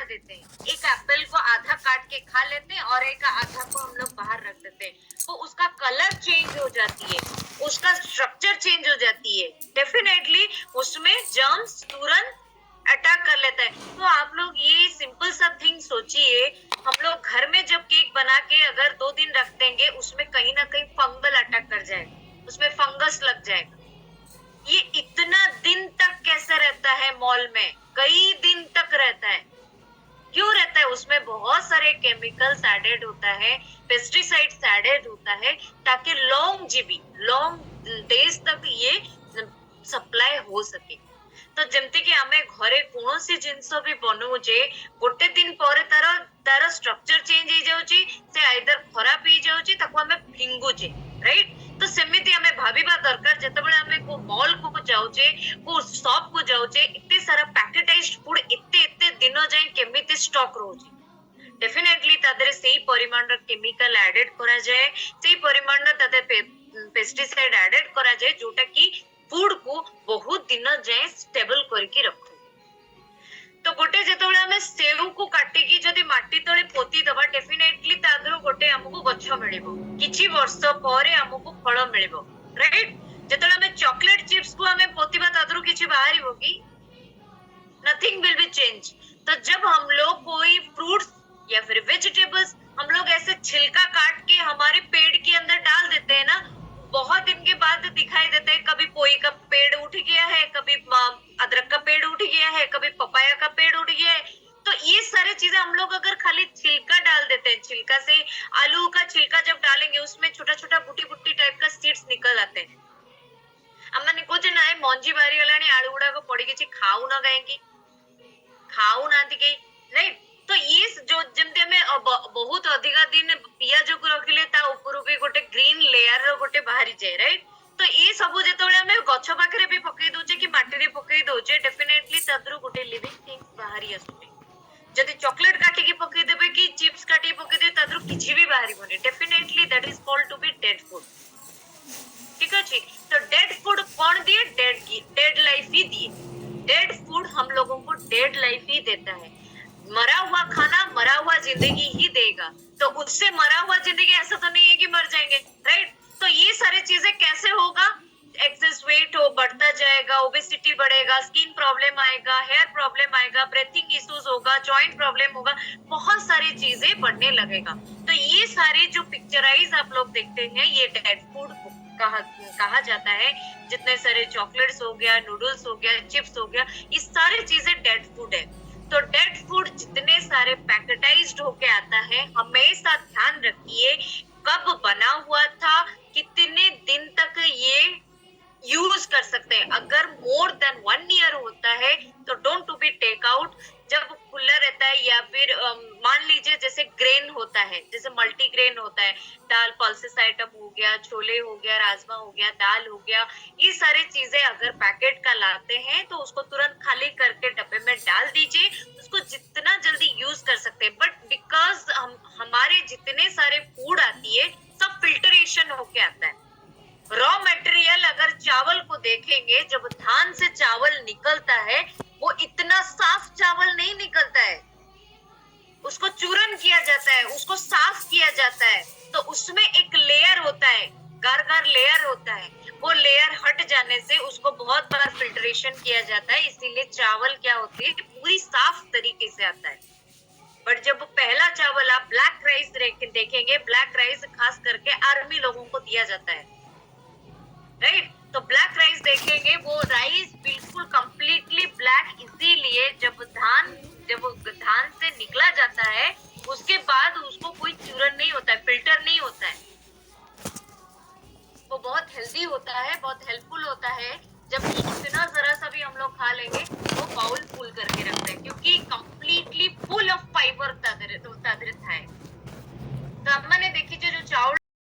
देते हैं, एक एप्पल को आधा काट के खा लेते हैं और एक आधा को हम लोग बाहर रख देते हैं, तो उसका कलर चेंज हो जाती है, उसका स्ट्रक्चर चेंज हो जाती है, डेफिनेटली उसमें जर्म्स तुरंत अटैक कर लेता है। तो आप लोग ये सिंपल सा थिंग सोचिए, हम लोग घर में जब केक बना के अगर 2 दिन रख देंगे, उसमें कहीं ना कहीं फंगल अटैक कर जाएगा, उसमें फंगस लग जाएगा। ये इतना दिन तक कैसे रहता है मॉल में? कई दिन तक रहता है। क्यों रहता है? उसमें बहुत सारे केमिकल्स एडेड होता है, पेस्टिसाइड्स एडेड होता है, ताकि लॉन्ग डेज तक ये सप्लाई हो सके। तो जमती कि आमे घरे कोनोसी जिंसो भी बनौजे, गोटे दिन पर तार स्ट्रक्चर चेंज हो जाउची, से आइदर खराब हो जाउची, ताको आमे फिंगुचे, राइट? तो सेमिति आमे भाबिबा दरकार, जेतेबेले आमे को मॉल को जाउचे, को शॉप को जाउचे, इत्ते सारा पैकेटाइज्ड फूड इत्ते दिन जाय केमिति स्टॉक रहउची, डेफिनेटली तादरे सेही परिमाण केमिकल एडेड करा जाए, सेही परिमाण तादे पेस्टिसाइड एडेड करा जाए, जोटा कि फूड को बहुत दिन जाए स्टेबल करके रखो। तो गोटे जेतेबेले हमें सेव को काटिकी जदि माटी तळे पोती दबा, डेफिनेटली तादरो गोटे हमको गच्छ मिलिबो, किछि वर्ष परे हमको फल मिलिबो, राइट? जेतेबेले हमें चॉकलेट चिप्स को हमें पोतीबा, तादरो किछि बाहरिबो की? Nothing will be change. तो जब हम लोग कोई फ्रूट्स या फिर वेजिटेबल्स हम लोग ऐसे छिलका काट के हमारे पेड़ के अंदर डाल देते हैं ना, बहुत दिन के बाद दिखाई देता है, कभी पोई का पेड़ उठ गया है, कभी अदरक का पेड़ उठ गया है, कभी पपाया का पेड़ उठ गया है। तो ये सारे चीजें हम लोग अगर खाली छिलका डाल देते हैं, छिलका से आलू का छिलका जब डालेंगे, उसमें छोटा छोटा बुटी बुटी टाइप का सीड्स निकल आते हैं। अम्मा कहे ना मंजी बाहरी गलानी, आलू गुड़ा को पड़ी किसी खाऊ ना कहीं खाऊ ना कहीं, राइट? तो ये जो जमते हमें बहुत अधिका दिन पियाज को रखिले ता ऊपर भी गोटे ग्रीन लेयर रो गोटे बाहरी जाए, राइट? तो ये सब जेतेबेले हमें गछ पाखरे भी पकई दोचे कि माटी रे पकई दोचे, डेफिनेटली तादरो गोटे लिविंग थिंग्स बाहरी आसुचे। जदि चॉकलेट काटी के पकई देबे कि चिप्स काटी पकई दे, तादरो किछि भी बाहरिबोनी, definitely that is called to be dead food. ठीक अछि? तो डेड फूड कौन दिए? डेड लाइफ ही दिए। डेड फूड हम लोगों को डेड लाइफ ही देता है। मरा हुआ खाना मरा हुआ जिंदगी ही देगा। तो उससे मरा हुआ जिंदगी ऐसा तो नहीं है कि मर जाएंगे, राइट? तो ये सारी चीजें कैसे होगा? एक्सेस वेट हो बढ़ता जाएगा, ओबेसिटी बढ़ेगा, स्किन प्रॉब्लम आएगा, हेयर प्रॉब्लम आएगा, ब्रीथिंग इश्यूज होगा, जॉइंट प्रॉब्लम होगा, बहुत सारी चीजें बढ़ने लगेगा। तो ये सारे जो पिक्चराइज आप लोग देखते हैं, ये डेड फूड कहा जाता है। जितने सारे चॉकलेट्स हो गया, नूडल्स हो गया, चिप्स हो गया, ये सारी चीजें डेड फूड है। तो डेड फूड जितने सारे पैकेटाइज्ड होके आता है, हमेशा ध्यान रखिए कब बना हुआ था, कितने दिन तक ये यूज कर सकते हैं। अगर मोर देन 1 ईयर होता है तो don't to be take out. जब खुला रहता है या फिर मान लीजिए जैसे ग्रेन होता है, जैसे मल्टीग्रेन होता है, दाल पल्सेस आइटम हो गया, छोले हो गया, राजमा हो गया, दाल हो गया, ये सारी चीजें अगर पैकेट का लाते हैं तो उसको तुरंत खाली करके डब्बे में डाल दीजिए, उसको जितना जल्दी यूज कर सकते हैं। बट बिकॉज हमारे जितने सारे फूड आती है सब फिल्टरेशन होके आता है। रॉ मटेरियल अगर चावल को देखेंगे, जब धान से चावल निकलता है वो इतना साफ चावल नहीं निकलता है, उसको चूरन किया जाता है, उसको साफ किया जाता है, तो उसमें एक लेयर होता है, गार लेयर होता है, वो लेयर हट जाने से उसको बहुत बार फिल्ट्रेशन किया जाता है, इसीलिए चावल क्या होती है पूरी साफ तरीके से आता है। बट जब पहला चावल आप ब्लैक राइस देखेंगे, ब्लैक राइस खास करके आर्मी लोगों को दिया जाता है, राइट? तो ब्लैक राइस देखेंगे, वो राइस बिल्कुल कंप्लीटली ब्लैक, इसीलिए जब धान से निकला जाता है उसके बाद उसको कोई चूरन नहीं होता है, फिल्टर नहीं होता है, वो बहुत हेल्दी होता है, बहुत हेल्पफुल होता है। जब बिना जरा सा भी